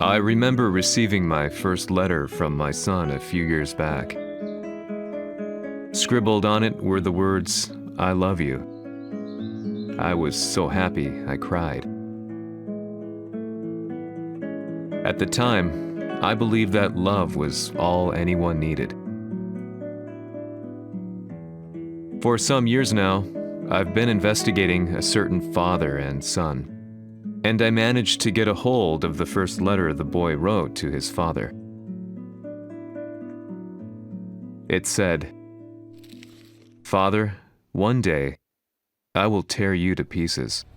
I remember receiving my first letter from my son a few years back. Scribbled on it were the words, "I love you." I was so happy I cried. At the time, I believed that love was all anyone needed. For some years now, I've been investigating a certain father and son, and I managed to get a hold of the first letter the boy wrote to his father. It said, "Father, one day, I will tear you to pieces." "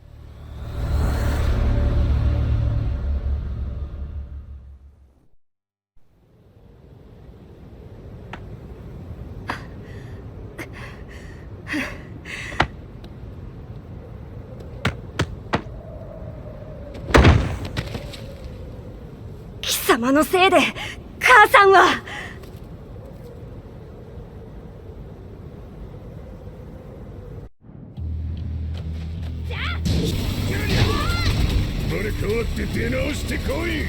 貴様のせいで母さんは..." 生まれ変わって出直してこい。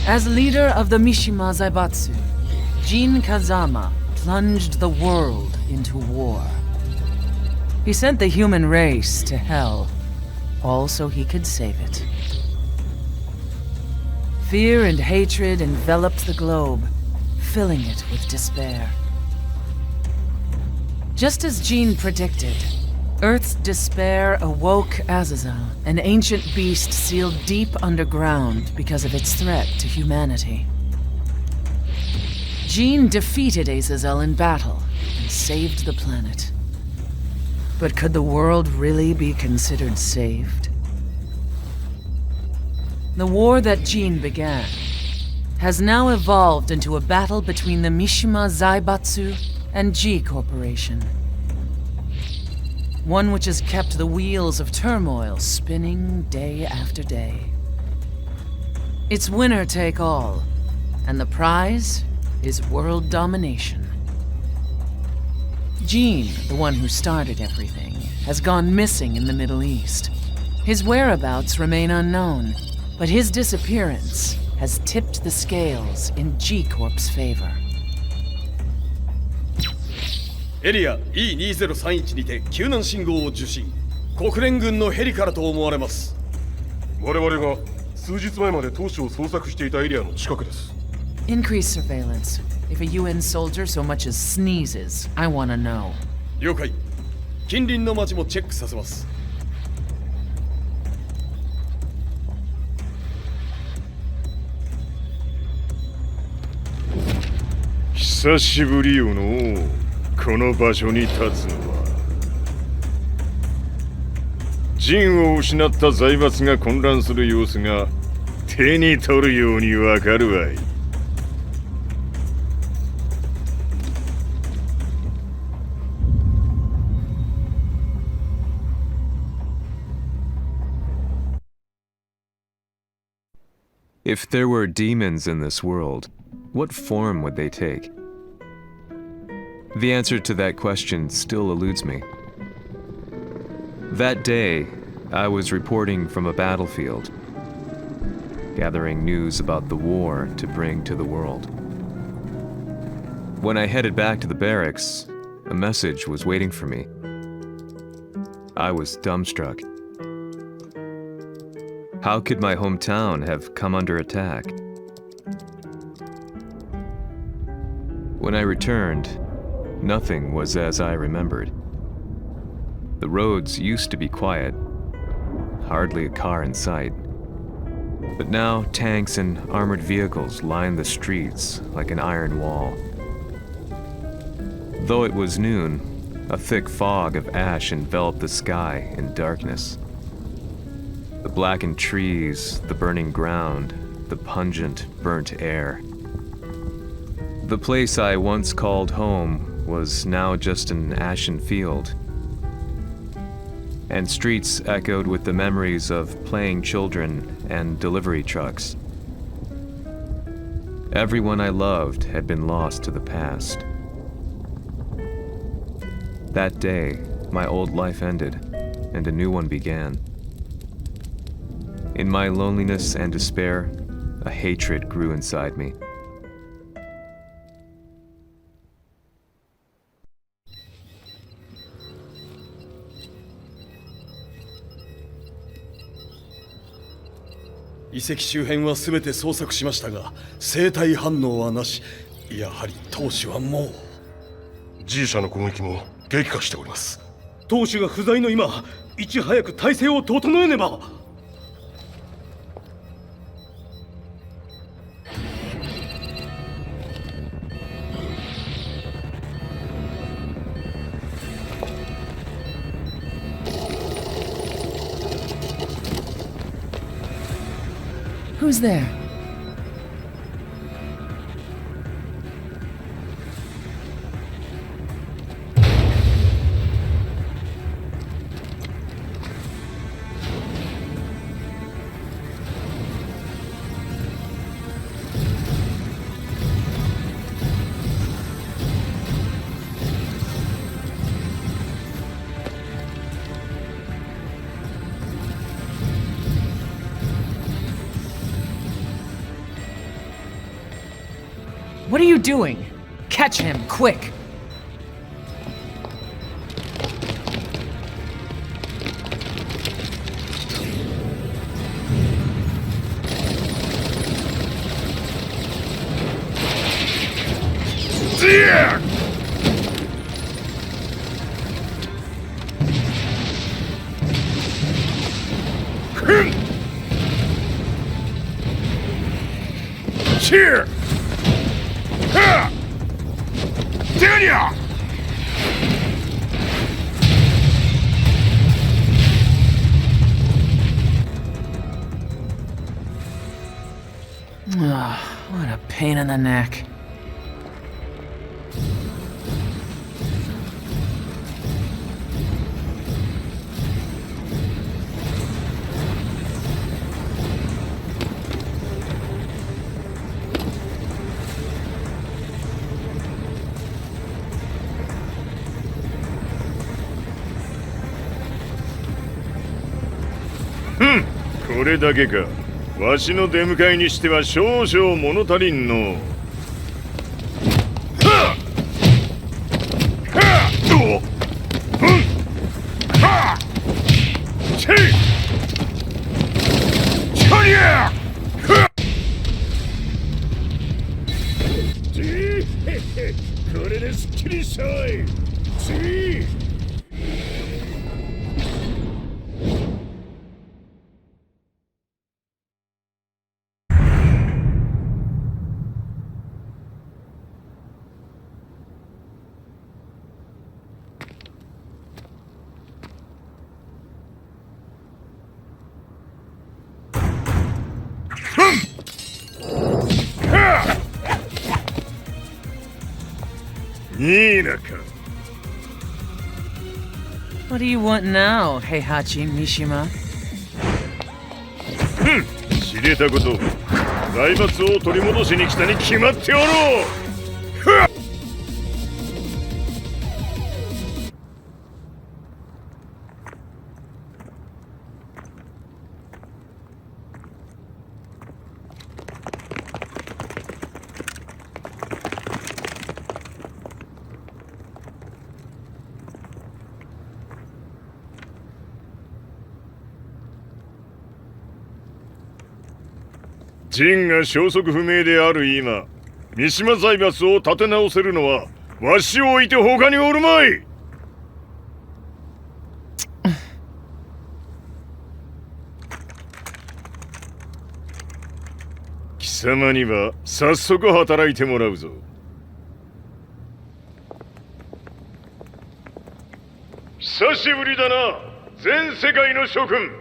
As leader of the Mishima Zaibatsu, Jin Kazama plunged the world into war. He sent the human race to hell, all so he could save it. Fear and hatred enveloped the globe, filling it with despair. Just as Jin predicted, Earth's despair awoke Azazel, an ancient beast sealed deep underground because of its threat to humanity. Jin defeated Azazel in battle and saved the planet. But could the world really be considered saved? The war that Jin began has now evolved into a battle between the Mishima Zaibatsu and G Corporation. One which has kept the wheels of turmoil spinning day after day. It's winner take all, and the prize is world domination. Jin, the one who started everything, has gone missing in the Middle East. His whereabouts remain unknown, but his disappearance has tipped the scales in G Corp's favor. エリア E2031 にて救難信号を受信。国連軍のヘリからと思われます。我々が数日前まで当初を捜索していたエリアの近くです。Increase surveillance. If a UN soldier so much as sneezes, I want to know. 了解。近隣の町もチェックさせます。久しぶりよのこの場所に立つのは。陣を失った財閥が混乱する様子が手に取るようにわかるわい。If there were demons in this world, what form would they take? The answer to that question still eludes me. That day, I was reporting from a battlefield, gathering news about the war to bring to the world. When I headed back to the barracks, a message was waiting for me. I was dumbstruck. How could my hometown have come under attack? When I returned, nothing was as I remembered. The roads used to be quiet, hardly a car in sight. But now tanks and armored vehicles lined the streets like an iron wall. Though it was noon, a thick fog of ash enveloped the sky in darkness. The blackened trees, the burning ground, the pungent, burnt air. The place I once called home was now just an ashen field, and streets echoed with the memories of playing children and delivery trucks. Everyone I loved had been lost to the past. That day, my old life ended, and a new one began. In my loneliness and despair, a hatred grew inside me.遺跡周辺は全て捜索しましたが、生体反応はなし。やはり当主はもう。G 社の攻撃も激化しております。当主が不在の今、いち早く体制を整えねば。Who's there? What are you doing? Catch him, quick! Yeah! Cheer! Daniel! What a pain in the neck. Hmm, これだけか。わしの出迎えにしては少々物足りんの。はっはっおはっチェイチャリアはっこれですっきりしたい。What do you want now, Heihachi Mishima? 知れたこと財閥を取り戻しに来たに決まっておろう。陣が消息不明である今、三島財閥を立て直せるのはわしを置いて他におるまい。貴様には早速働いてもらうぞ。久しぶりだな、全世界の諸君。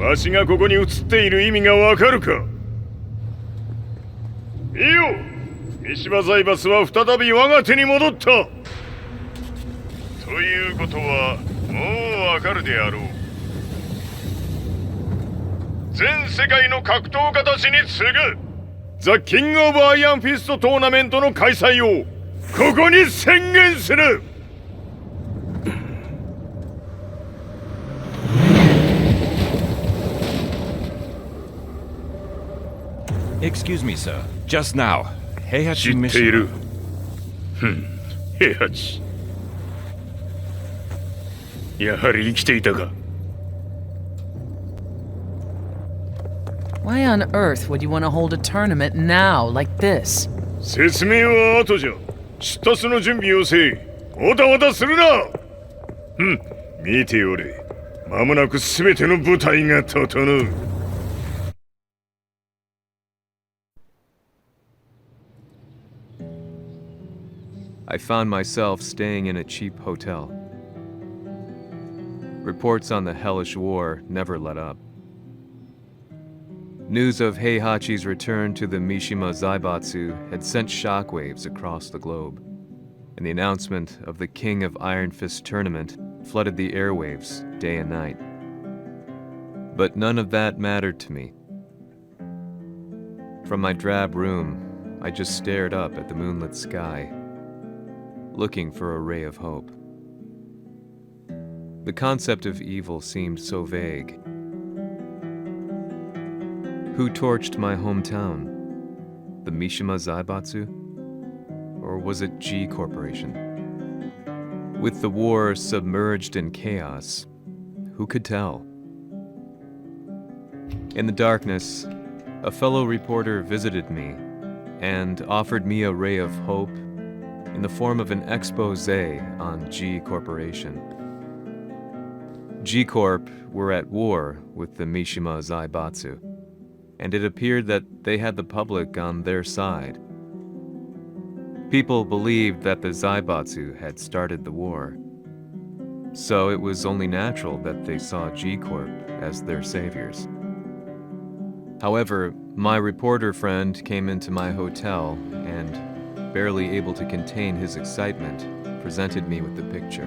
わしがここに映っている意味がわかるか。いいよ、三島財閥は再び我が手に戻った。ということはもうわかるであろう。全世界の格闘家たちに次ぐザ・キング・オブ・アイアンフィストトーナメントの開催をここに宣言する。Excuse me, sir. Just now, 知 Heihachi ってい Mishima. る。平八。やはり生きていたか。Why on earth would you want to hold a tournament now, like this? 説明は後じゃ。出立の準備をせい。おたわたするな。見ておれ。間もなくすべての部隊が整う。I found myself staying in a cheap hotel. Reports on the hellish war never let up. News of Heihachi's return to the Mishima Zaibatsu had sent shockwaves across the globe, and the announcement of the King of Iron Fist tournament flooded the airwaves day and night. But none of that mattered to me. From my drab room, I just stared up at the moonlit sky, looking for a ray of hope. The concept of evil seemed so vague. Who torched my hometown? The Mishima Zaibatsu? Or was it G Corporation? With the war submerged in chaos, who could tell? In the darkness, a fellow reporter visited me and offered me a ray of hope in the form of an expose on G Corporation. G Corp were at war with the Mishima Zaibatsu, and it appeared that they had the public on their side. People believed that the Zaibatsu had started the war, so it was only natural that they saw G Corp as their saviors. However, my reporter friend came into my hotel and, barely able to contain his excitement, presented me with the picture.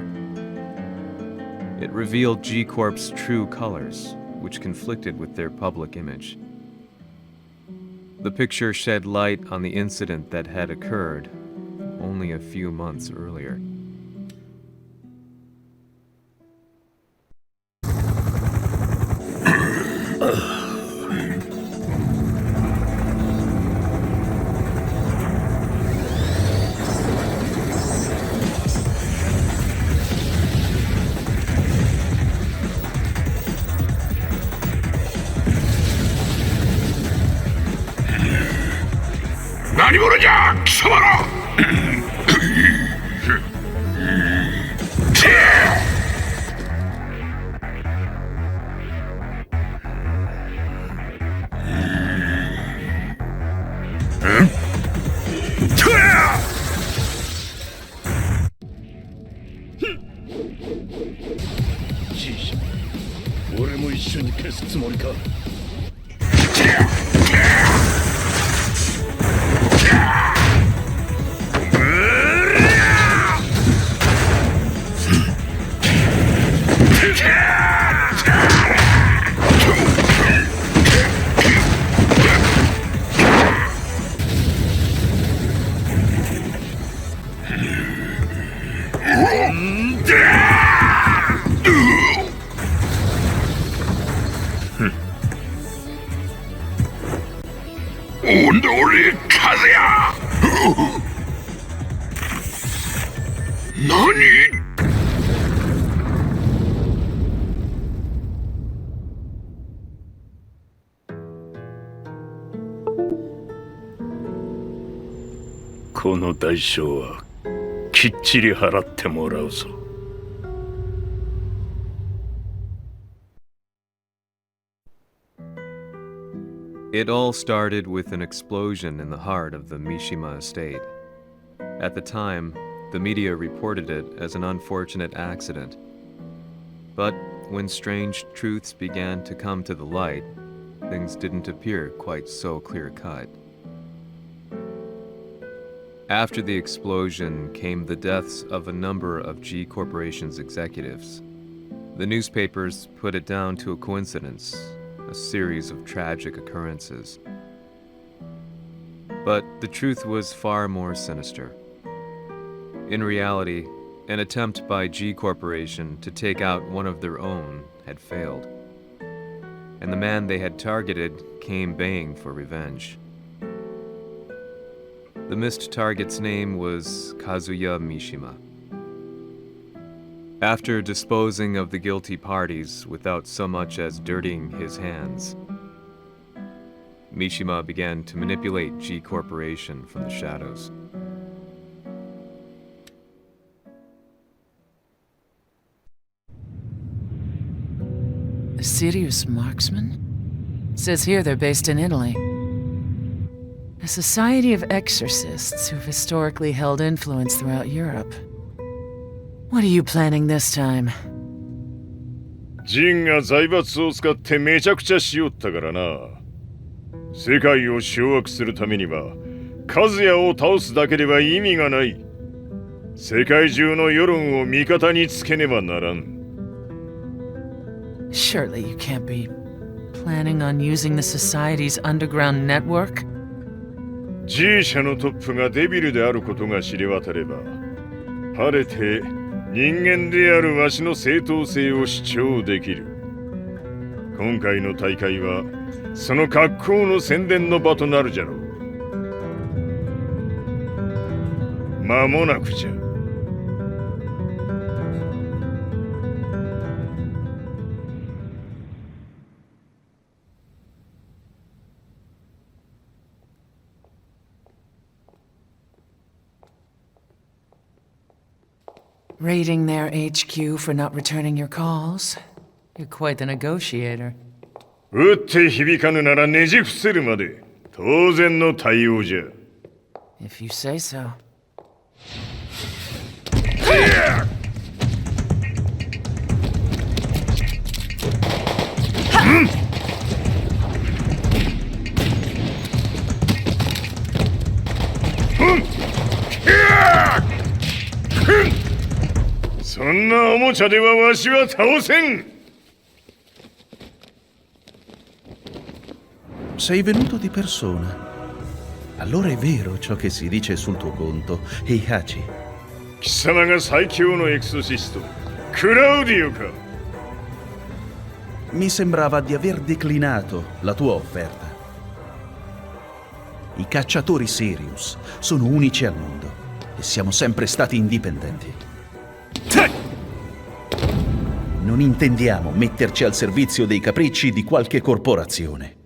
It revealed G Corp's true colors, which conflicted with their public image. The picture shed light on the incident that had occurred only a few months earlier. 俺風や何この代償はきっちり払ってもらうぞ。It all started with an explosion in the heart of the Mishima estate. At the time, the media reported it as an unfortunate accident. But when strange truths began to come to the light, things didn't appear quite so clear-cut. After the explosion came the deaths of a number of G Corporation's executives. The newspapers put it down to a coincidence, a series of tragic occurrences. But the truth was far more sinister. In reality, an attempt by G Corporation to take out one of their own had failed, and the man they had targeted came baying for revenge. The missed target's name was Kazuya Mishima. After disposing of the guilty parties without so much as dirtying his hands, Mishima began to manipulate G Corporation from the shadows. A serious marksman? Says here they're based in Italy. A society of exorcists who've historically held influence throughout Europe. What are you planning this time? ジンが財閥を使ってめちゃくちゃしよったからな。世界を掌握するためには、カズヤを倒すだけでは意味がない。世界中の世論を味方につけねばならん。Surely you can't be planning on using the society's underground network? G 社のトップがデビルであることが知れ渡れば、晴れて人間であるわしの正当性を主張できる。今回の大会はその格好の宣伝の場となるじゃろう。間もなくじゃ。Raiding their HQ for not returning your calls? You're quite the negotiator. 撃って響かぬならねじ伏せるまで当然の対応じゃ。If you say so. Hmm. そんなおもちゃではわしは倒せん。Sei venuto di persona. Allora è vero ciò che si dice sul tuo conto, Heihachi. 貴様が最強のエクソシスト、クラウディオか。Mi sembrava di aver declinato la tua offerta. I cacciatori Sirius sono unici al mondo e siamo sempre stati indipendenti. Non intendiamo metterci al servizio dei capricci di qualche corporazione.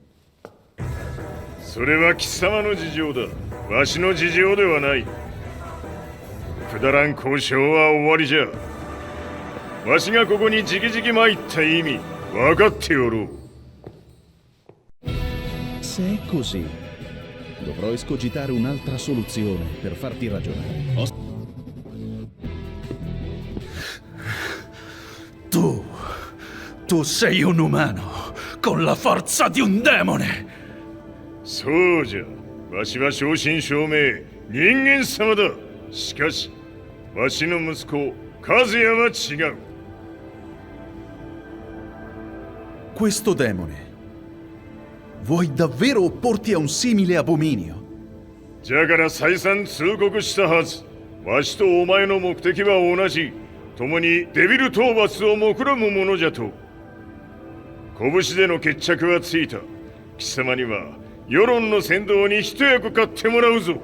それは貴様の事情だ。わしの事情ではない。くだらん交渉は終わりじゃ。わしがここに直々参った意味、分かっておろう。Se è così, dovrò escogitare un'altra soluzione per farti ragionare. Tu sei un umano con la forza di un demone. そうじゃ。わしは正真正銘人間様だ。しかし、わしの息子和也は違う。Questo demone, vuoi davvero opporti a un simile abominio? じゃから再三通告したはず。わしとお前の目的は同じ。共にデビル討伐を目論むものじゃと。拳での決着はついた。貴様には世論の先導に一役買ってもらうぞ。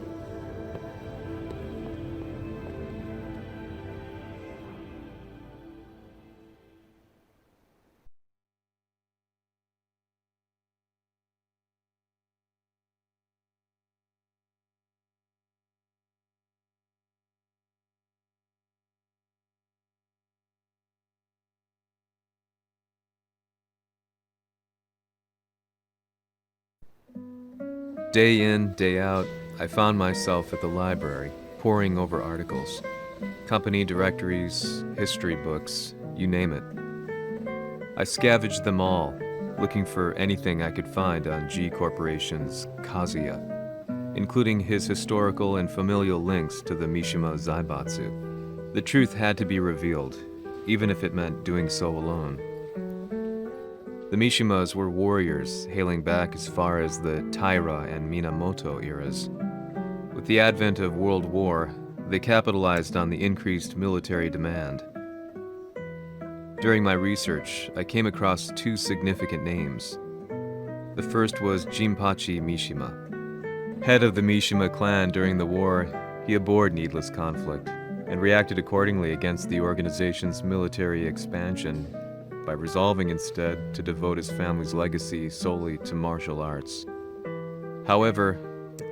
Day in, day out, I found myself at the library, poring over articles. Company directories, history books, you name it. I scavenged them all, looking for anything I could find on G Corporation's Kazuya, including his historical and familial links to the Mishima Zaibatsu. The truth had to be revealed, even if it meant doing so alone. The Mishimas were warriors hailing back as far as the Taira and Minamoto eras. With the advent of World War, they capitalized on the increased military demand. During my research, I came across two significant names. The first was Jinpachi Mishima. Head of the Mishima clan during the war, he abhorred needless conflict and reacted accordingly against the organization's military expansion by resolving instead to devote his family's legacy solely to martial arts. However,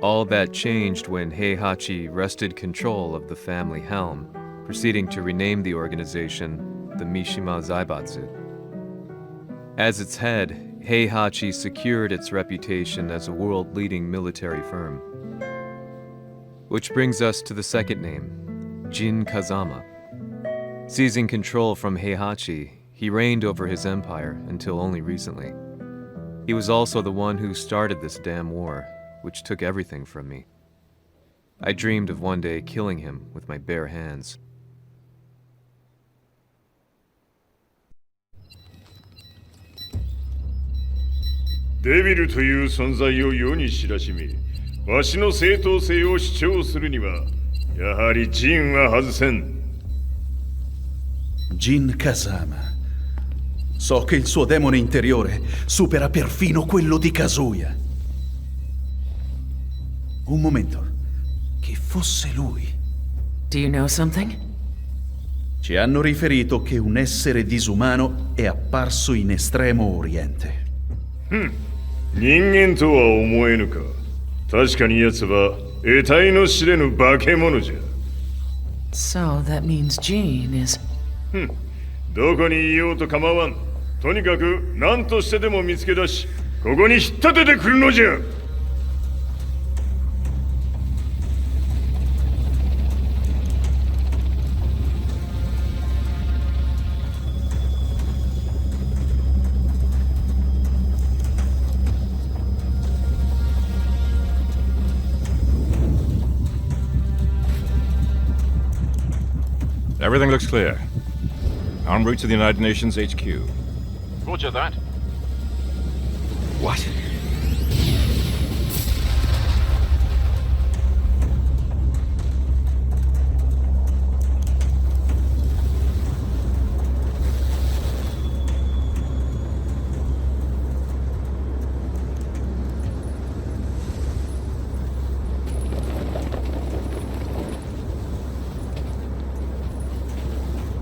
all that changed when Heihachi wrested control of the family helm, proceeding to rename the organization the Mishima Zaibatsu. As its head, Heihachi secured its reputation as a world-leading military firm. Which brings us to the second name, Jin Kazama. Seizing control from Heihachi, he reigned over his empire until only recently. He was also the one who started this damn war, which took everything from me. I dreamed of one day killing him with my bare hands. デビルという存在を世に知らしめ、わしの正当性を主張するには、やはりジンは外せん。Jin Kazama. So che il suo demone interiore supera perfino quello di Kazuya. Un momento. Che fosse lui. Do you know something? Ci hanno riferito che un essere disumano è apparso in Estremo Oriente. 人間とは思えぬか。確かに奴は得体の知れぬ化け物じゃ。So that means Jean is... どこにいようと構わん。とにかく何としてでも見つけ出し、ここに引っ立ててくるのじゃ。Everything looks clear. En route to the United Nations HQ. Roger that. What?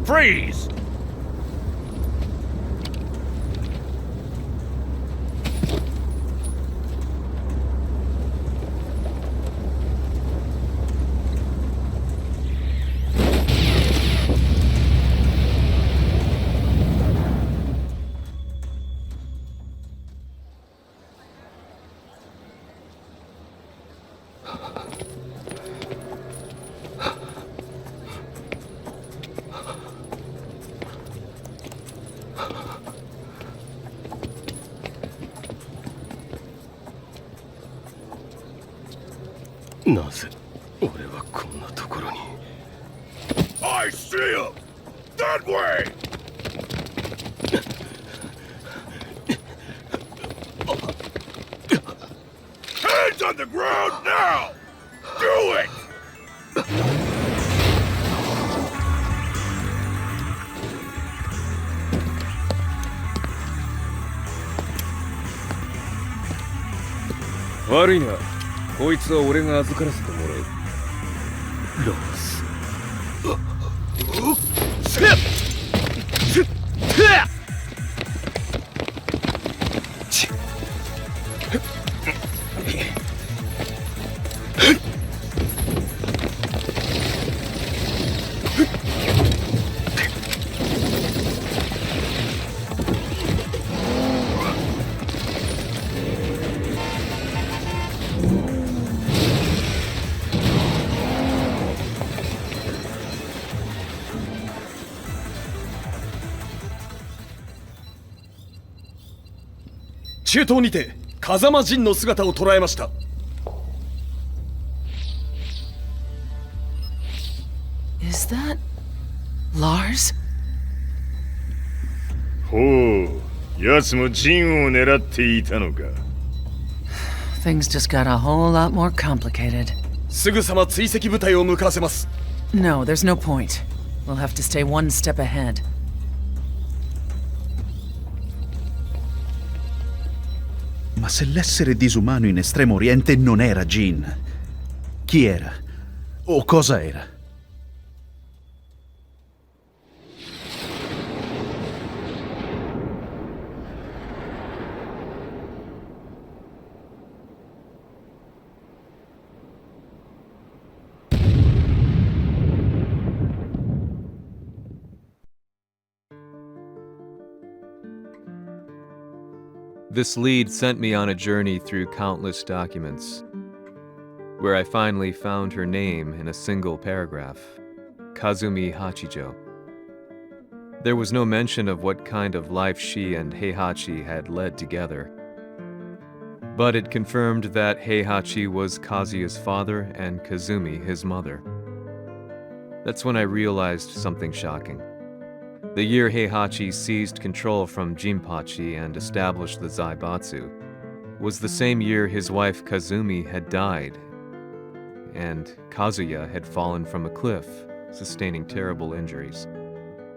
Freeze! I see him! That way! Hands on the ground now! Do it! 悪いな。こいつは俺が預からせてもらう。ロース。中東にて風間陣の姿を捉えました。Is that Lars? ほう、奴も陣を狙っていたのか。Things just got a whole lot more complicated. すぐさま追跡部隊を向かわせます。No, there's no point. We'll have to stay one step ahead. Ma se l'essere disumano in Estremo Oriente non era Jin, chi era? O cosa era? This lead sent me on a journey through countless documents, where I finally found her name in a single paragraph, Kazumi Hachijo. There was no mention of what kind of life she and Heihachi had led together, but it confirmed that Heihachi was Kazuya's father and Kazumi his mother. That's when I realized something shocking. The year Heihachi seized control from Jinpachi and established the Zaibatsu was the same year his wife Kazumi had died, and Kazuya had fallen from a cliff, sustaining terrible injuries.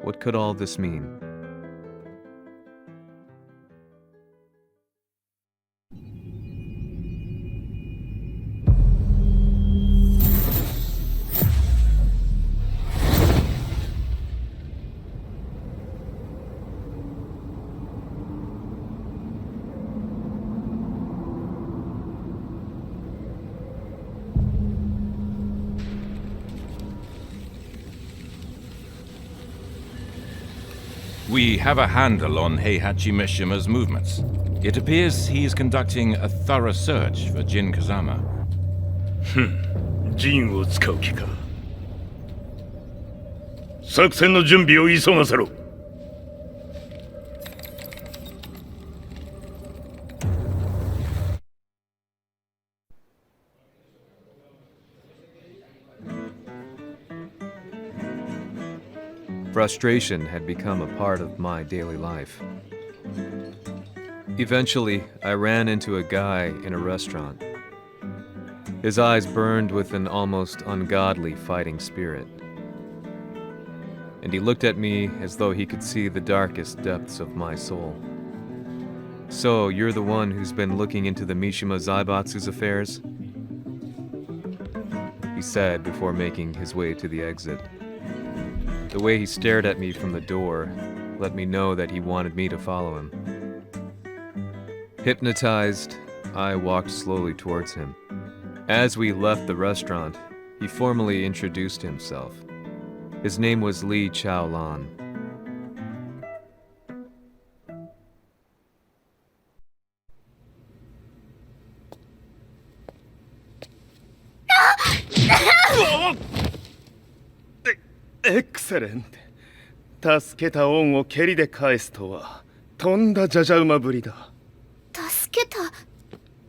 What could all this mean? We have a handle on Heihachi Mishima's movements. It appears he is conducting a thorough search for Jin Kazama. 陣を使う気か。作戦の準備を急がせろ。Frustration had become a part of my daily life. Eventually, I ran into a guy in a restaurant. His eyes burned with an almost ungodly fighting spirit. And he looked at me as though he could see the darkest depths of my soul. "So, you're the one who's been looking into the Mishima Zaibatsu's affairs?" he said before making his way to the exit. The way he stared at me from the door let me know that he wanted me to follow him. Hypnotized, I walked slowly towards him. As we left the restaurant, he formally introduced himself. His name was Li Chaolan. Excellent. 助けた恩を蹴りで返すとはとんだじゃじゃ馬ぶりだ。助けた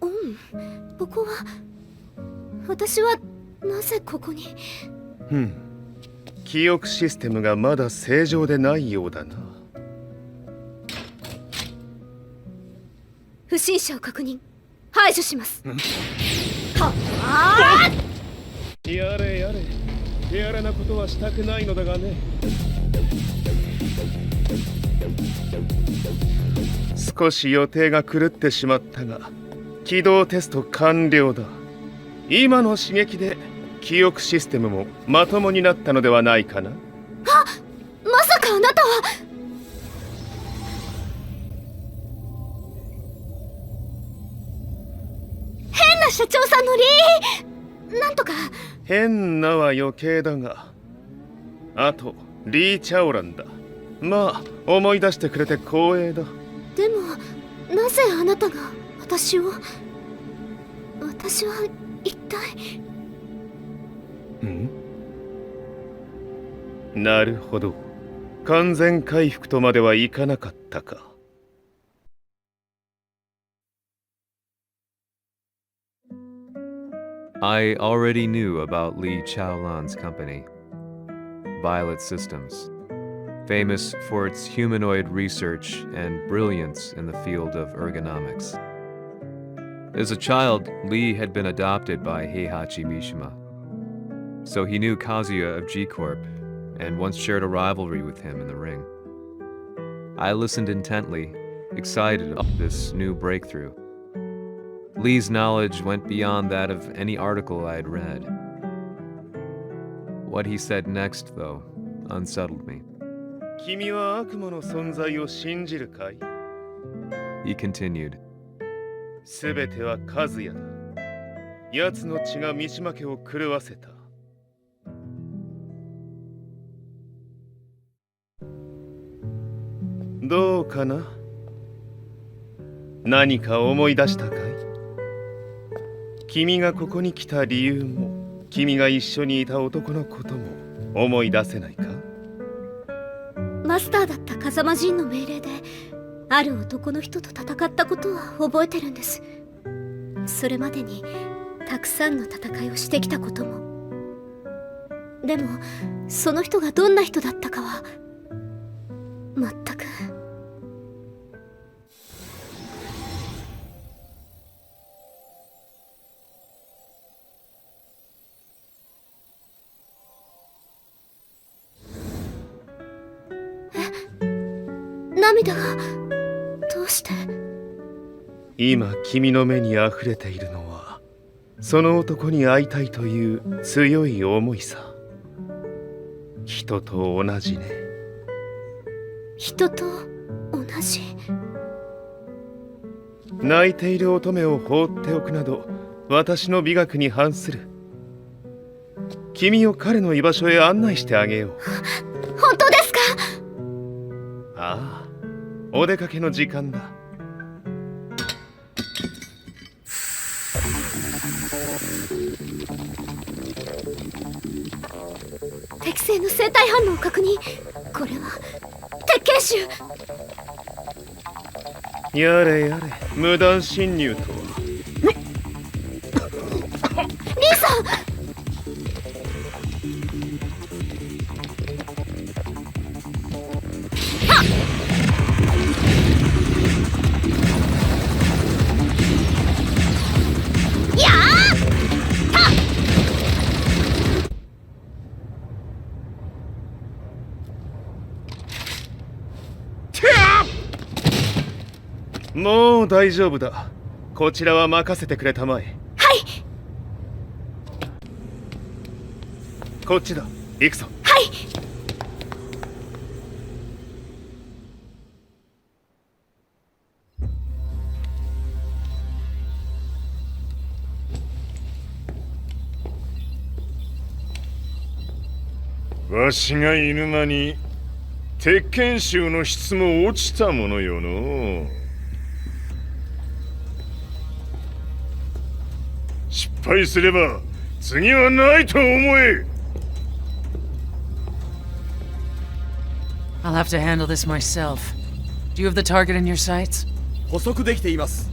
恩。ここは私はなぜここに。記憶システムがまだ正常でないようだな。不審者を確認。排除します。やれやれ。手荒なことはしたくないのだがね。少し予定が狂ってしまったが、起動テスト完了だ。今の刺激で記憶システムもまともになったのではないかな。まさかあなたは。変な社長さんのなんとか。変なは余計だが、あとリー・チャオランだ。まあ思い出してくれて光栄だ。でもなぜあなたが私は一体。なるほど、完全回復とまではいかなかったか。I already knew about Li Chaolan's company, Violet Systems, famous for its humanoid research and brilliance in the field of ergonomics. As a child, Li had been adopted by Heihachi Mishima, so he knew Kazuya of G-Corp and once shared a rivalry with him in the ring. I listened intently, excited about this new breakthrough. Lee's knowledge went beyond that of any article I had read. What he said next, though, unsettled me. 君は悪魔の存在を信じるかい? He continued. すべてはカズヤだ。奴の血が三島家を狂わせた。どうかな？何か思い出したかい？君がここに来た理由も、君が一緒にいた男のことも思い出せないか？マスターだった風間陣の命令である男の人と戦ったことは覚えてるんです。それまでにたくさんの戦いをしてきたことも。でもその人がどんな人だったかは全く。涙がどうして？今君の目に溢れているのはその男に会いたいという強い思いさ。人と同じね。人と同じ？泣いている乙女を放っておくなど私の美学に反する。君を彼の居場所へ案内してあげよう。本当ですか？ああ、お出かけの時間だ。適正の生体反応を確認。これは鉄拳臭。やれやれ、無断侵入とは。リーさん。もう大丈夫だ。こちらは任せてくれたまえ。はい。こっちだ。行くぞ。はい。わしがいる間に鉄拳臭の質も落ちたものよの。失敗すれば次はないと思え。I'll have to handle this myself. Do you have the target in your sights? 捕捉できています。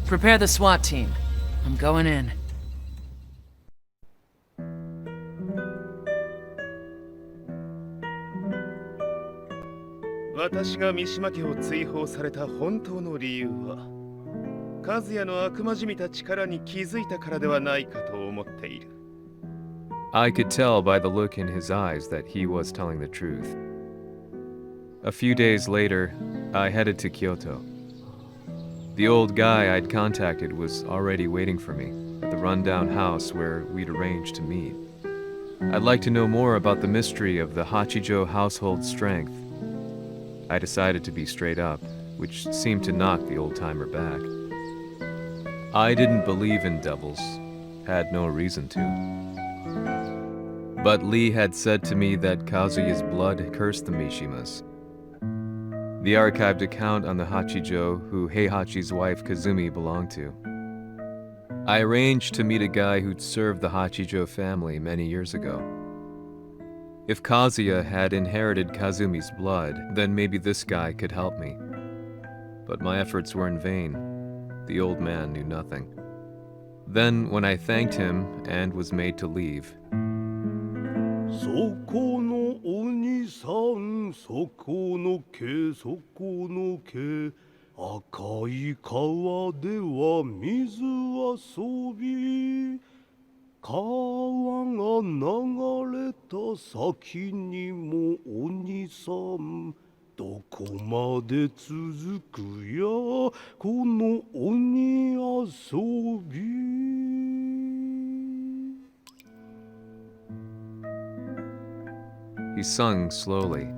Prepare the SWAT team. I'm going in. 私が三島家を追放された本当の理由は和也の悪魔じみた力に気づいたからではないかと思っている。 I could tell by the look in his eyes that he was telling the truth. A few days later, I headed to Kyoto. The old guy I'd contacted was already waiting for me at the rundown house where we'd arranged to meet. I'd like to know more about the mystery of the Hachijo household strength. I decided to be straight up, which seemed to knock the old-timer back. I didn't believe in devils, had no reason to. But Lee had said to me that Kazuya's blood cursed the Mishimas. The archived account on the Hachijo who Heihachi's wife Kazumi belonged to. I arranged to meet a guy who'd served the Hachijo family many years ago. If Kazuya had inherited Kazumi's blood, then maybe this guy could help me. But my efforts were in vain. The old man knew nothing. Then, when I thanked him and was made to leave, そこの鬼さん、そこの毛、そこの毛、赤い川では水遊び、川が流れた先にも鬼さん、どこまで続くやこの鬼遊び。 he sung slowly.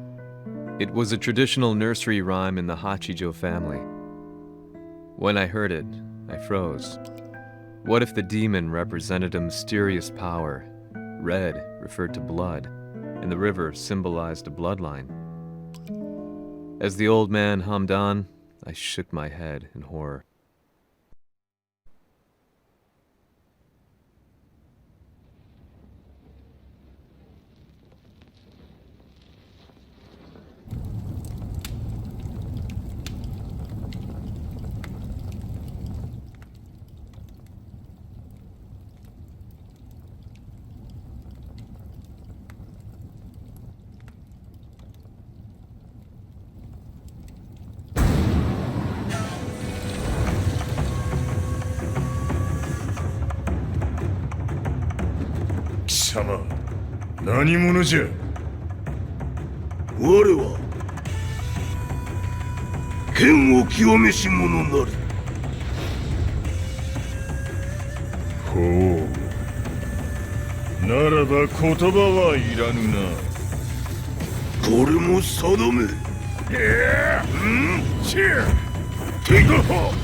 It was a traditional nursery rhyme in the Hachijo family. When I heard it, I froze. What if the demon represented a mysterious power? Red referred to blood, and the river symbolized a bloodline. As the old man hummed on, I shook my head in horror. Sama, 何者じゃ。我は剣を極めし者なり。ほう。ならば言葉はいらぬな。これも定め。チェー。テイク。はっ。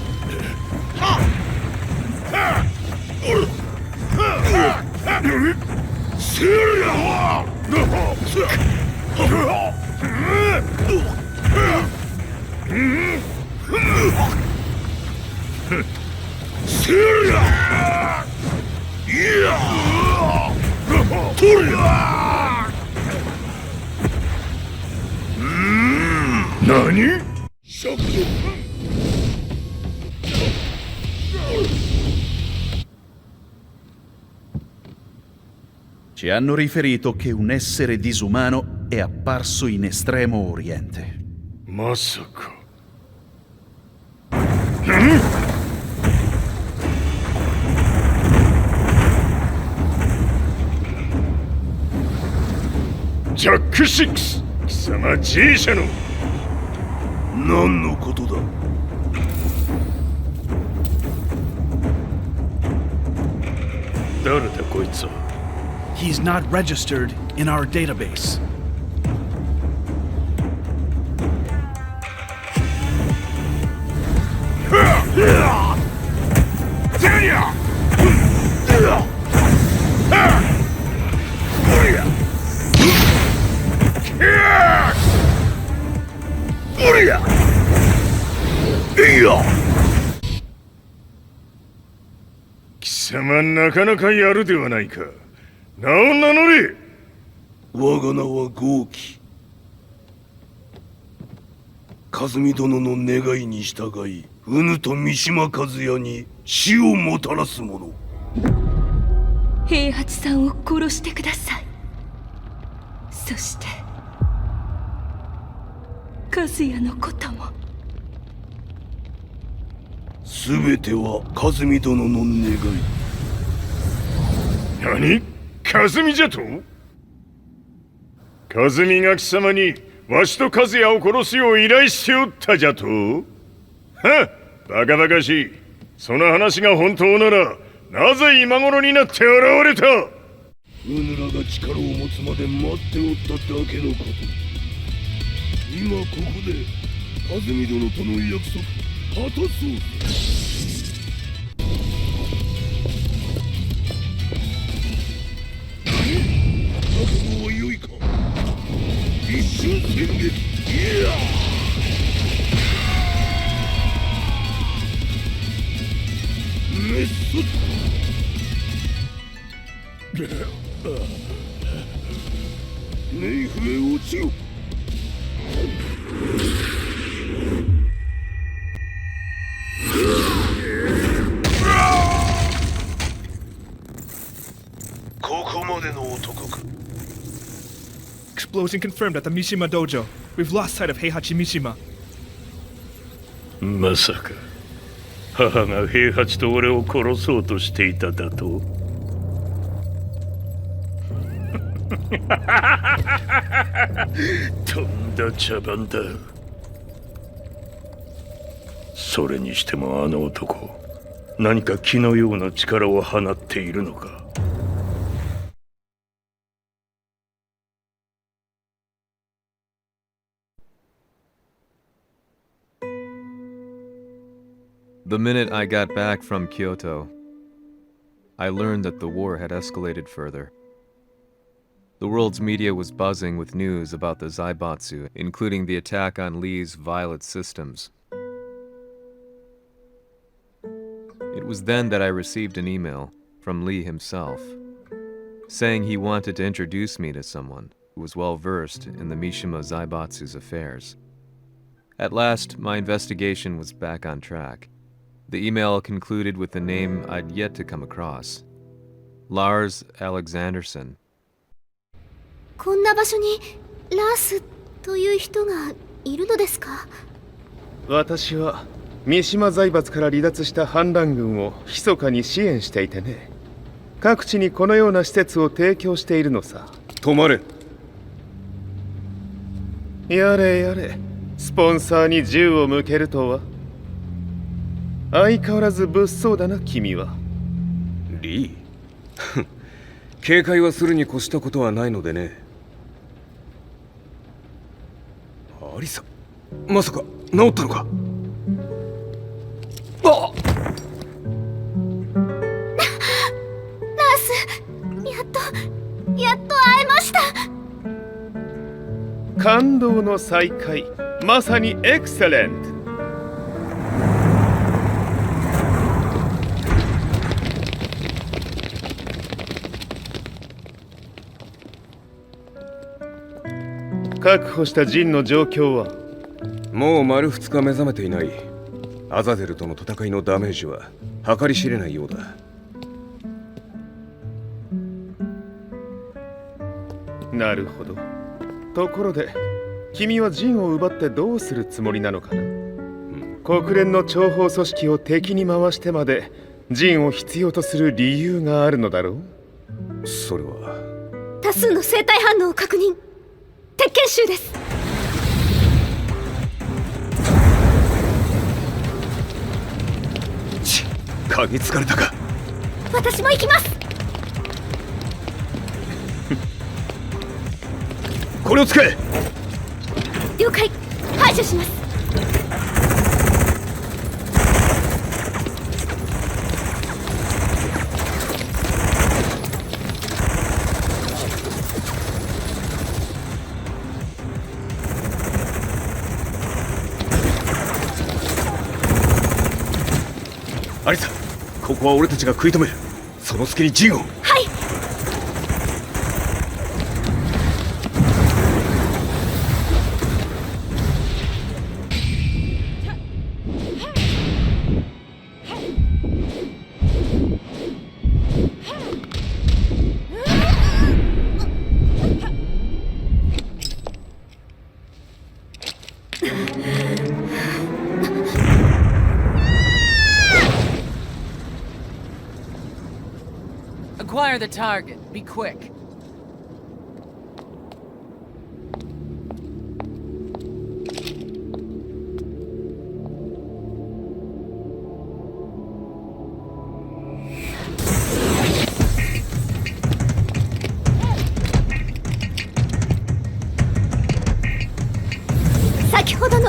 せりゃ。せりゃ。いや。とりゃ。何？食料。 Ci hanno riferito che un essere disumano è apparso in Estremo Oriente. Masaka. Jack 6! 貴様 G 社の何のことだ。誰だこいつは。 He's not registered in our database. Kisama 貴様なかなかやるではないか。 名を名乗れ。我が名は豪輝。和美殿の願いに従い、うぬと三島和也に死をもたらす者。平八さんを殺してください。そして和也のことも。すべては和美殿の願い。何？ 和美じゃと？和美が貴様にわしと和也を殺すよう依頼しておったじゃと？はっ！バカバカしい。その話が本当なら、なぜ今頃になって現れた？うぬらが力を持つまで待っておっただけのこと。今ここで風見殿との約束果たそう。覚悟は良いか？一瞬戦撃。いやメッソネイフへ落ちよ。ここまでの男か。 Explosion confirmed at the Mishima dojo. We've lost sight of Heihachi Mishima. まさか母が平八と俺を殺そうとしていただと？とんだ茶番だ。それにしてもあの男、何か気のような力を放っているのか。The minute I got back from Kyoto, I learned that the war had escalated further. The world's media was buzzing with news about the Zaibatsu, including the attack on Lee's Violet systems. It was then that I received an email from Lee himself, saying he wanted to introduce me to someone who was well versed in the Mishima Zaibatsu's affairs. At last, my investigation was back on track. The email concluded with a name I'd yet to come across. Lars Alexanderson. こんな場所にラースという人がいるのですか？私は三島財閥から離脱した反乱軍を密かに支援していてね。各地にこのような施設を提供しているのさ。止まれ。やれやれ、スポンサーに銃を向けるとは。相変わらず物騒だな君は。リー警戒はするに越したことはないのでね。アリサ、まさか治ったのか？あっラース、やっと会えました。感動の再会、まさにエクセレント。確保したジンの状況は？もう丸2日目覚めていない。アザゼルとの戦いのダメージは計り知れないようだ。なるほど。ところで君はジンを奪ってどうするつもりなのかな？国連の諜報組織を敵に回してまでジンを必要とする理由があるのだろう？それは多数の生体反応を確認。鉄拳集です。嗅ぎつかれたか？私も行きます。これを使え。了解。排除します。アリサ、ここは俺たちが食い止める。その隙にジンを。はい。Acquire the target. Be quick.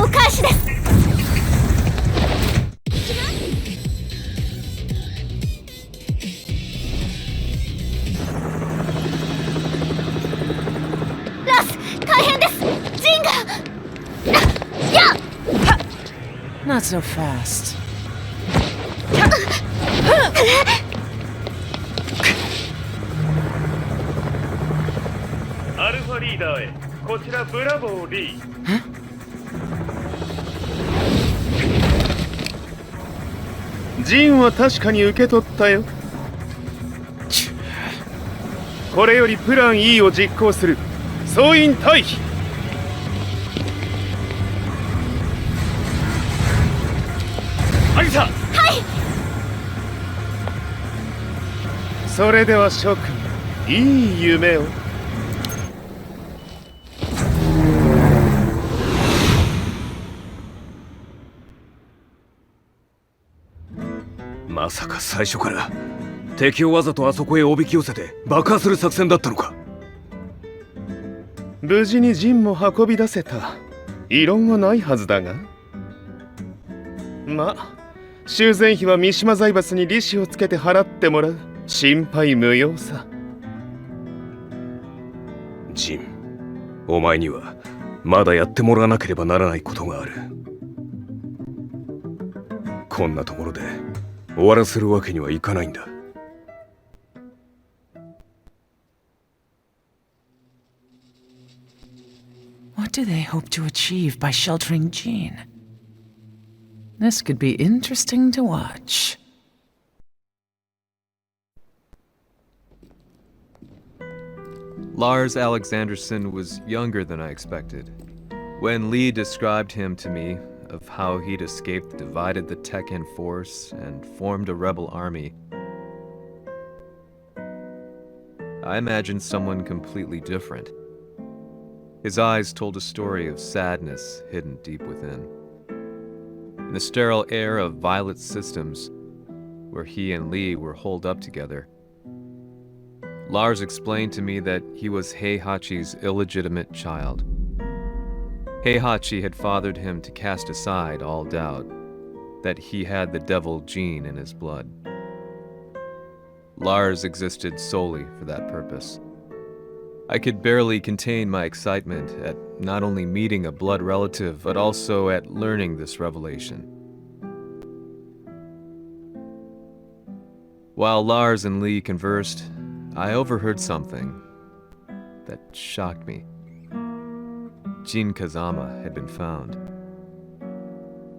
闘開始です。ラス、大変です。ジンがやっ Not so fast. アルファリーダーへ、こちらブラボーリー。ジンは確かに受け取ったよ。これよりプラン E を実行する。総員退避。アリサ。はい。それでは諸君、いい夢を。まさか最初から敵をわざとあそこへおびき寄せて爆破する作戦だったのか。無事にジンも運び出せた。異論はないはずだが。まあ修繕費は三島財閥に利子をつけて払ってもらう。心配無用さ。ジン、お前にはまだやってもらわなければならないことがある。こんなところで終わらせるわけにはいかないんだ。What do they hope to achieve by sheltering Jean? This could be interesting to watch. Lars Alexanderson was younger than I expected. When Lee described him to me, of how he'd escaped, divided the Tekken force, and formed a rebel army, I imagined someone completely different. His eyes told a story of sadness hidden deep within. In the sterile air of Violet's systems, where he and Lee were holed up together, Lars explained to me that he was Heihachi's illegitimate child. Heihachi had fathered him to cast aside all doubt that he had the devil gene in his blood. Lars existed solely for that purpose. I could barely contain my excitement at not only meeting a blood relative, but also at learning this revelation. While Lars and Lee conversed, I overheard something that shocked me. Jin Kazama had been found.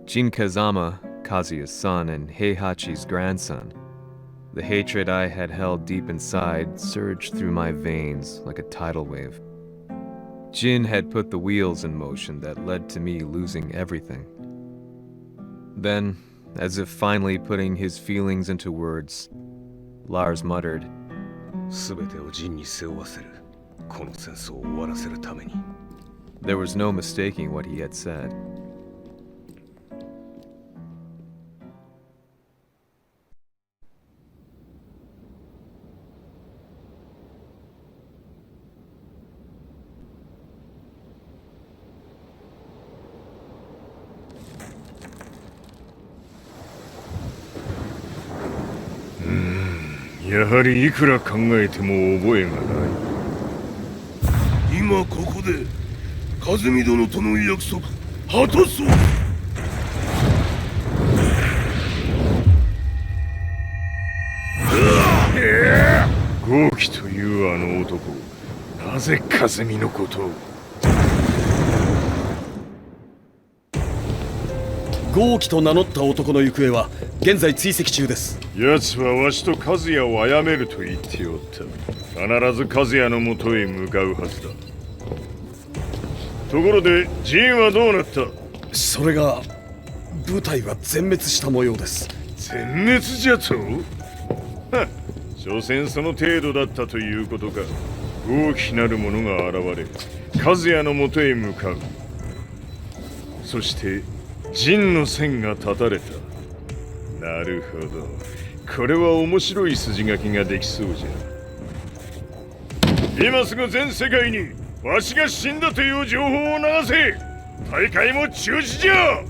Jin Kazama, Kazuya's son and Heihachi's grandson. The hatred I had held deep inside surged through my veins like a tidal wave. Jin had put the wheels in motion that led to me losing everything. Then, as if finally putting his feelings into words, Lars muttered, 全てをジンに背負わせる。この戦争を終わらせるために。 There was no mistaking what he had said. Hmm, やはりいくら考えても覚えがない。今ここで和美殿との約束果たそう。豪輝というあの男、なぜ和美のことを。豪輝と名乗った男の行方は現在追跡中です。奴はわしと和也を殺めると言っておった。必ず和也のもとへ向かうはずだ。ところでジンはどうなった？それが部隊は全滅した模様です。全滅じゃと？は、所詮その程度だったということか。豪輝なる者が現れ、和也のもとへ向かう。そしてジンの線が断たれた。なるほど。これは面白い筋書きができそうじゃ。今すぐ全世界にわしが死んだという情報を流せ。大会も中止じゃ。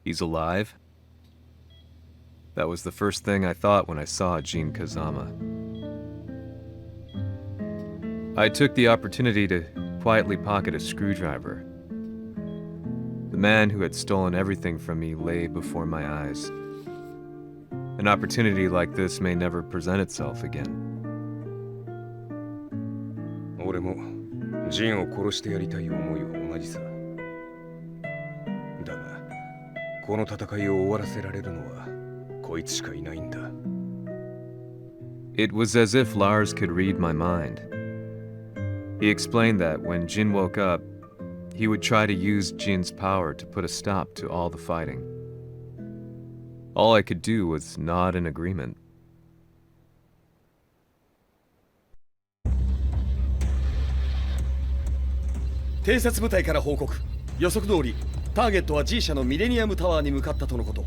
He's alive? That was the first thing I thought when I saw Jin Kazama. I took the opportunity to quietly pocket a screwdriver. The man who had stolen everything from me lay before my eyes. An opportunity like this may never present itself again. 俺もジンを殺してやりたい思いは同じさ。だが、この戦いを終わらせられるのはこいつしかいないんだ。It was as if Lars could read my mind. He explained that when Jin woke up, he would try to use Jin's power to put a stop to all the fighting. All I could do was nod in agreement. 偵察部隊から報告。予測通り、ターゲットは G 社のミレニアムタワーに向かったとのこと。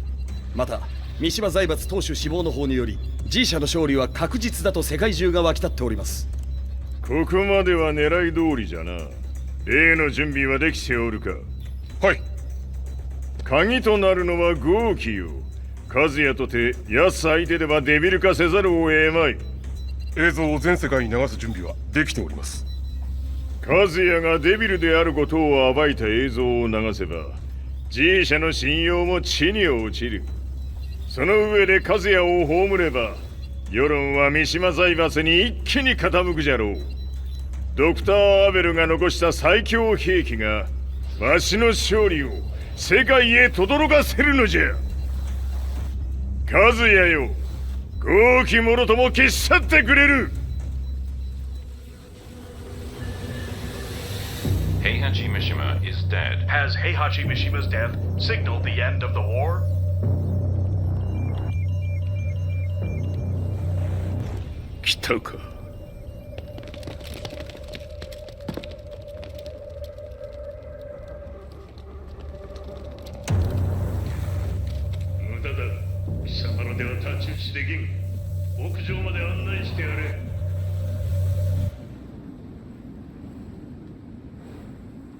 また、三島財閥当主死亡の方により、G 社の勝利は確実だと世界中が沸き立っております。ここまでは狙い通りじゃな。例の準備はできておるか。はい。鍵となるのは豪気よ。和也とて奴相手ではデビル化せざるを得まい。映像を全世界に流す準備はできております。和也がデビルであることを暴いた映像を流せば G 社の信用も地に落ちる。その上で和也を葬れば世論は三島財閥に一気に傾くじゃろう。ドクター・アベルが残した最強兵器がわしの勝利を世界へ轟かせるのじゃ。和也よ、豪気者とも消し去ってくれる。Heihachi Mishima is dead. Has Heihachi Mishima's death signaled the end of the war? 来たか。無駄だ。貴様らでは太刀打ちできん。屋上まで案内してやれ。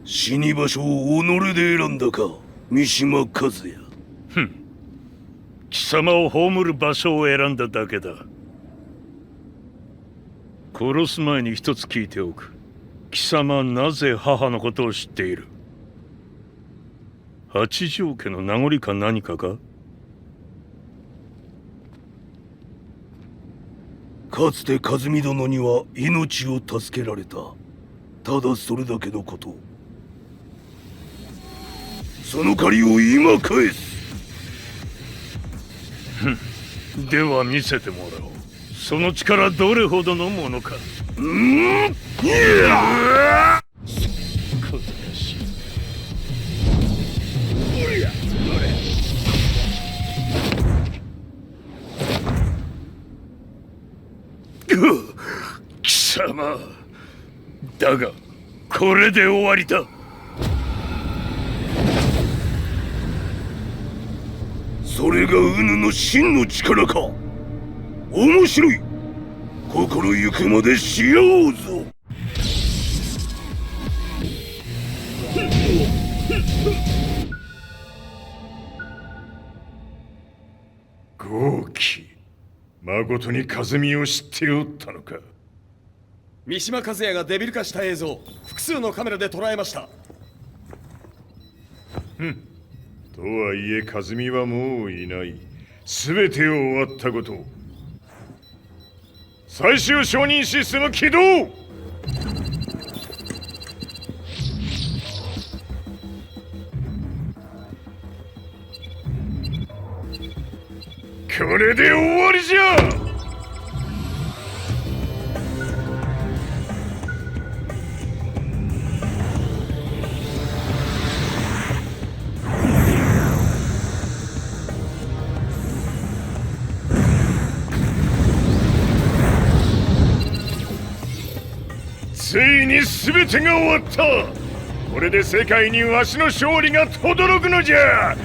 死に場所を己で選んだか、三島和也。貴様を葬る場所を選んだだけだ。殺す前に一つ聞いておく。貴様なぜ母のことを知っている？八条家の名残か何かか？かつて和美殿には命を助けられた。ただそれだけのこと。その借りを今返す。では見せてもらおう。その力どれほどのものか。貴様だがこれで終わりだ。それがウヌの真の力か。面白い。心ゆくまでしようぞ。豪気、まことに和美を知っておったのか。三島和也がデビル化した映像、複数のカメラで捉えました。とはいえ和美はもういない。全てを終わったこと。最終承認システム起動。これで終わりじゃ。ついに全てが終わった。これで世界にわしの勝利が轟くのじゃ。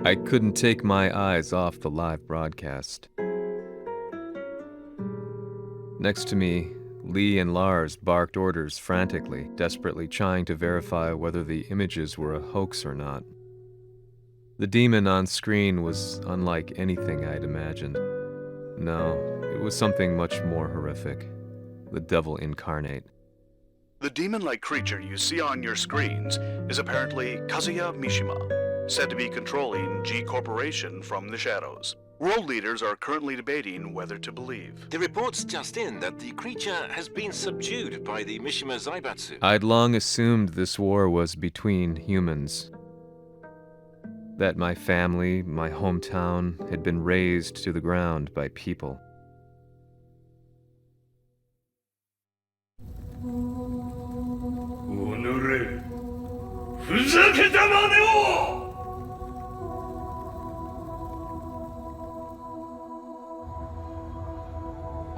I couldn't take my eyes off the live broadcast. Next to me, Lee and Lars barked orders frantically, desperately trying to verify whether the images were a hoax or not. The demon on screen was unlike anything I'd imagined. No, it was something much more horrific. The devil incarnate. The demon-like creature you see on your screens is apparently Kazuya Mishima, said to be controlling G Corporation from the shadows. World leaders are currently debating whether to believe. The report's just in that the creature has been subdued by the Mishima Zaibatsu. I'd long assumed this war was between humans. That my family, my hometown, had been razed to the ground by people.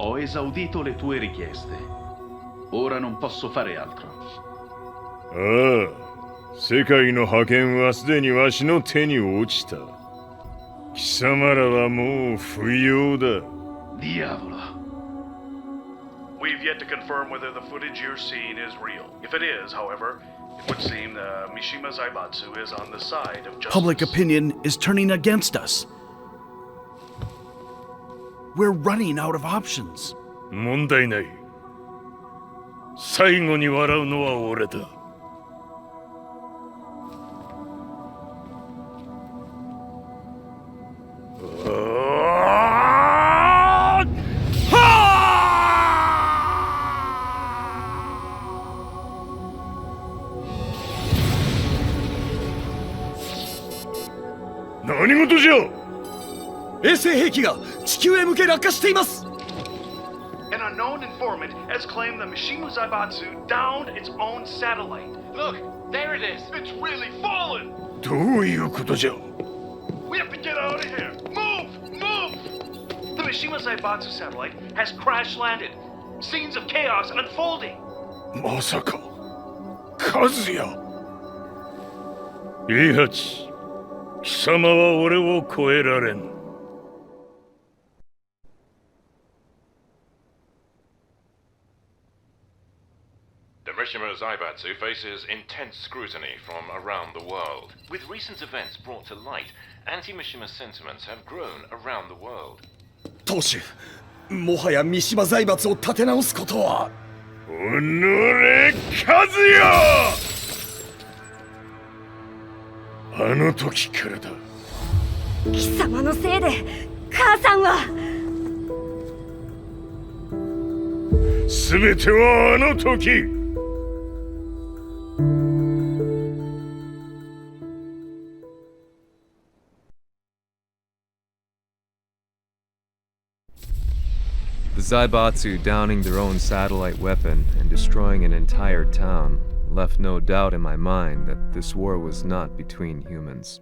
Ho esaudito le tue richieste. Ora non posso fare altro. 世界の覇権はすでにわしの手に落ちた。貴様らはもう不要だ。Diavolo. We've yet to confirm whether the footage you're seeing is real. If it is, however, it would seem the Mishima Zaibatsu is on the side of justice. Public opinion is turning against us. We're running out of options. 問題ない。最後に笑うのは俺だ。何事じゃ。衛星兵器が地球へ向け落下しています。 An unknown informant has claimed the Mishima Zaibatsu downed its own satellite. Look, there it is. It's really fallen. どういうことじゃ。 We have to get out of here. Move! Move! The Mishima Zaibatsu satellite has crash landed. Scenes of chaos unfolding. まさか、和也。イハチ、貴様は俺を超えられん。The Mishima Zaibatsu faces intense scrutiny from around the world. With recent events brought to light, anti-Mishima sentiments have grown around the world. 当主、もはや三島財閥を立て直すことは。おのれ、和也！あの時からだ。貴様のせいで母さんは。全てはあの時。The Zaibatsu downing their own satellite weapon and destroying an entire town left no doubt in my mind that this war was not between humans.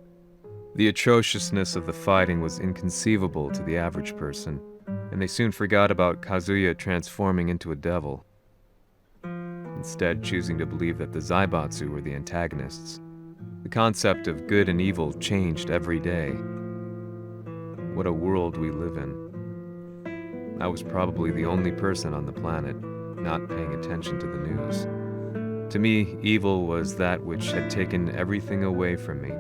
The atrociousness of the fighting was inconceivable to the average person, and they soon forgot about Kazuya transforming into a devil, instead choosing to believe that the Zaibatsu were the antagonists. The concept of good and evil changed every day. What a world we live in. I was probably the only person on the planet not paying attention to the news. To me, evil was that which had taken everything away from me,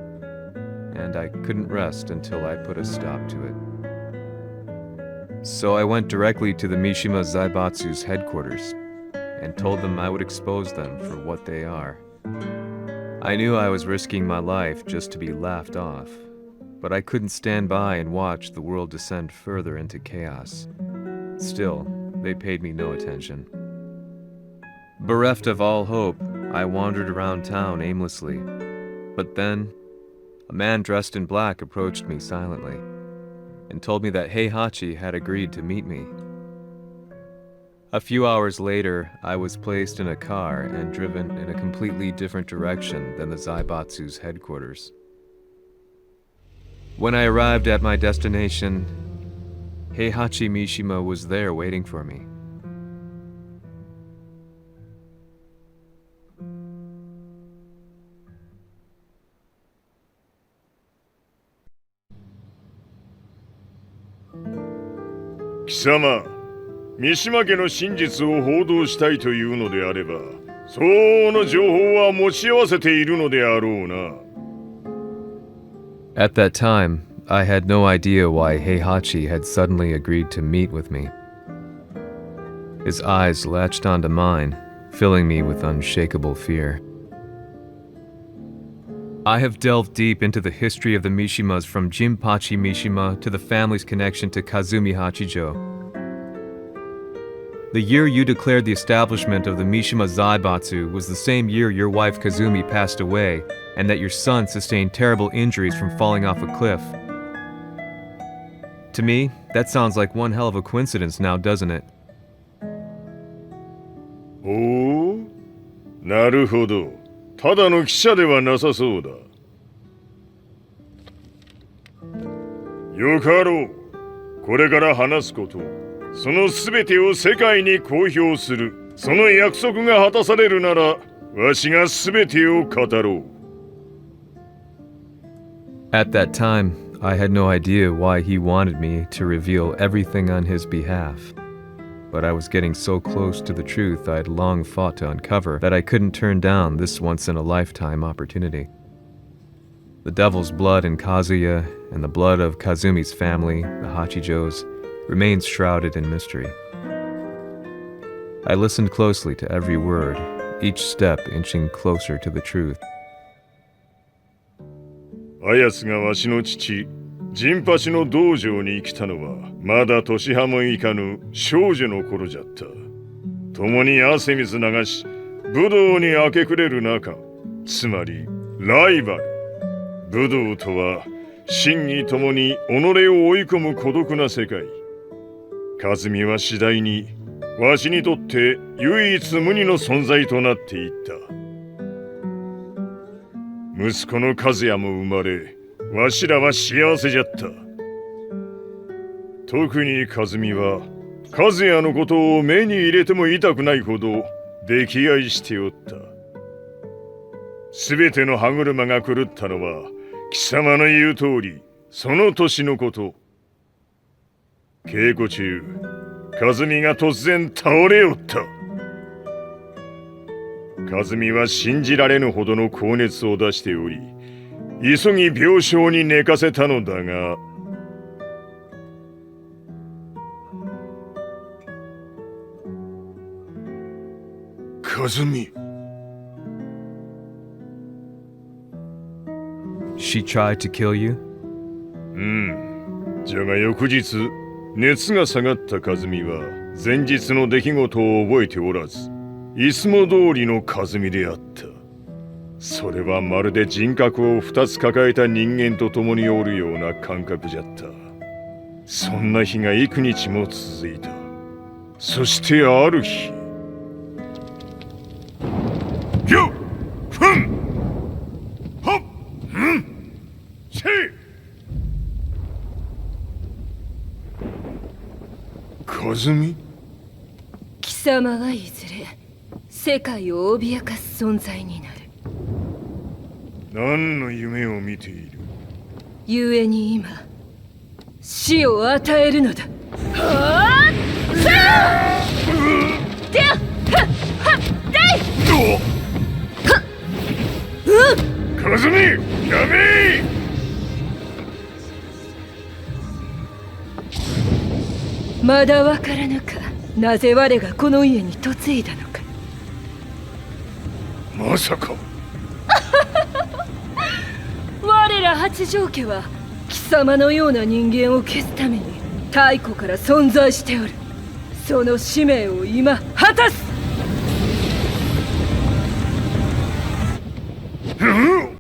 and I couldn't rest until I put a stop to it. So I went directly to the Mishima Zaibatsu's headquarters and told them I would expose them for what they are. I knew I was risking my life just to be laughed off, but I couldn't stand by and watch the world descend further into chaos. Still, they paid me no attention. Bereft of all hope, I wandered around town aimlessly. But then, a man dressed in black approached me silently and told me that Heihachi had agreed to meet me. A few hours later, I was placed in a car and driven in a completely different direction than the Zaibatsu's headquarters. When I arrived at my destination, Heihachi Mishima was there waiting for me, 貴様、三島家の真実を報道したいというのであれば、相応の情報は持ち合わせているのであろうな。At that time, I had no idea why Heihachi had suddenly agreed to meet with me. His eyes latched onto mine, filling me with unshakable fear. I have delved deep into the history of the Mishimas from Jinpachi Mishima to the family's connection to Kazumi Hachijo. The year you declared the establishment of the Mishima Zaibatsu was the same year your wife Kazumi passed away, and that your son sustained terrible injuries from falling off a cliff. To me, that sounds like one hell of a coincidence now, doesn't it? おお、なるほど。ただの記者ではなさそうだ。よかろう。これから話すこと、そのすべてを世界に公表する。その約束が果たされるなら、わしがすべてを語ろう。At that time, I had no idea why he wanted me to reveal everything on his behalf. But I was getting so close to the truth I'd long fought to uncover that I couldn't turn down this once-in-a-lifetime opportunity. The devil's blood in Kazuya and the blood of Kazumi's family, the Hachijos, remains shrouded in mystery. I listened closely to every word, each step inching closer to the truth. あやつがわしの父、ジンパチの道場に来たのは、まだ年端もいかぬ少女の頃じゃった。共に汗水流し、武道に明け暮れる中、つまりライバル。武道とは、真に共に己を追い込む孤独な世界。和美は次第に、わしにとって唯一無二の存在となっていった。息子の和也も生まれ、わしらは幸せじゃった。特に和美は、和也のことを目に入れても痛くないほど溺愛しておった。すべての歯車が狂ったのは、貴様の言う通り、その年のこと。稽古中、和美が突然倒れおった。和美は信じられぬほどの高熱を出しており、急ぎ病床に寝かせたのだが、和美。She tried to kill you? じゃが翌日、熱が下がった和美は、前日の出来事を覚えておらず、いつも通りの和美であった。それはまるで人格を2つ抱えた人間と共におるような感覚じゃった。そんな日が幾日も続いた。そしてある日、よっふんはっんせい和美。貴様はいずれ世界を脅かす存在になる。何の夢を見ている？故に今死を与えるのだ。はっ和美、やめい！まだわからぬか、なぜ我がこの家に嫁いだのか。まさか我ら八丈家は貴様のような人間を消すために太古から存在しておる。その使命を今果たす。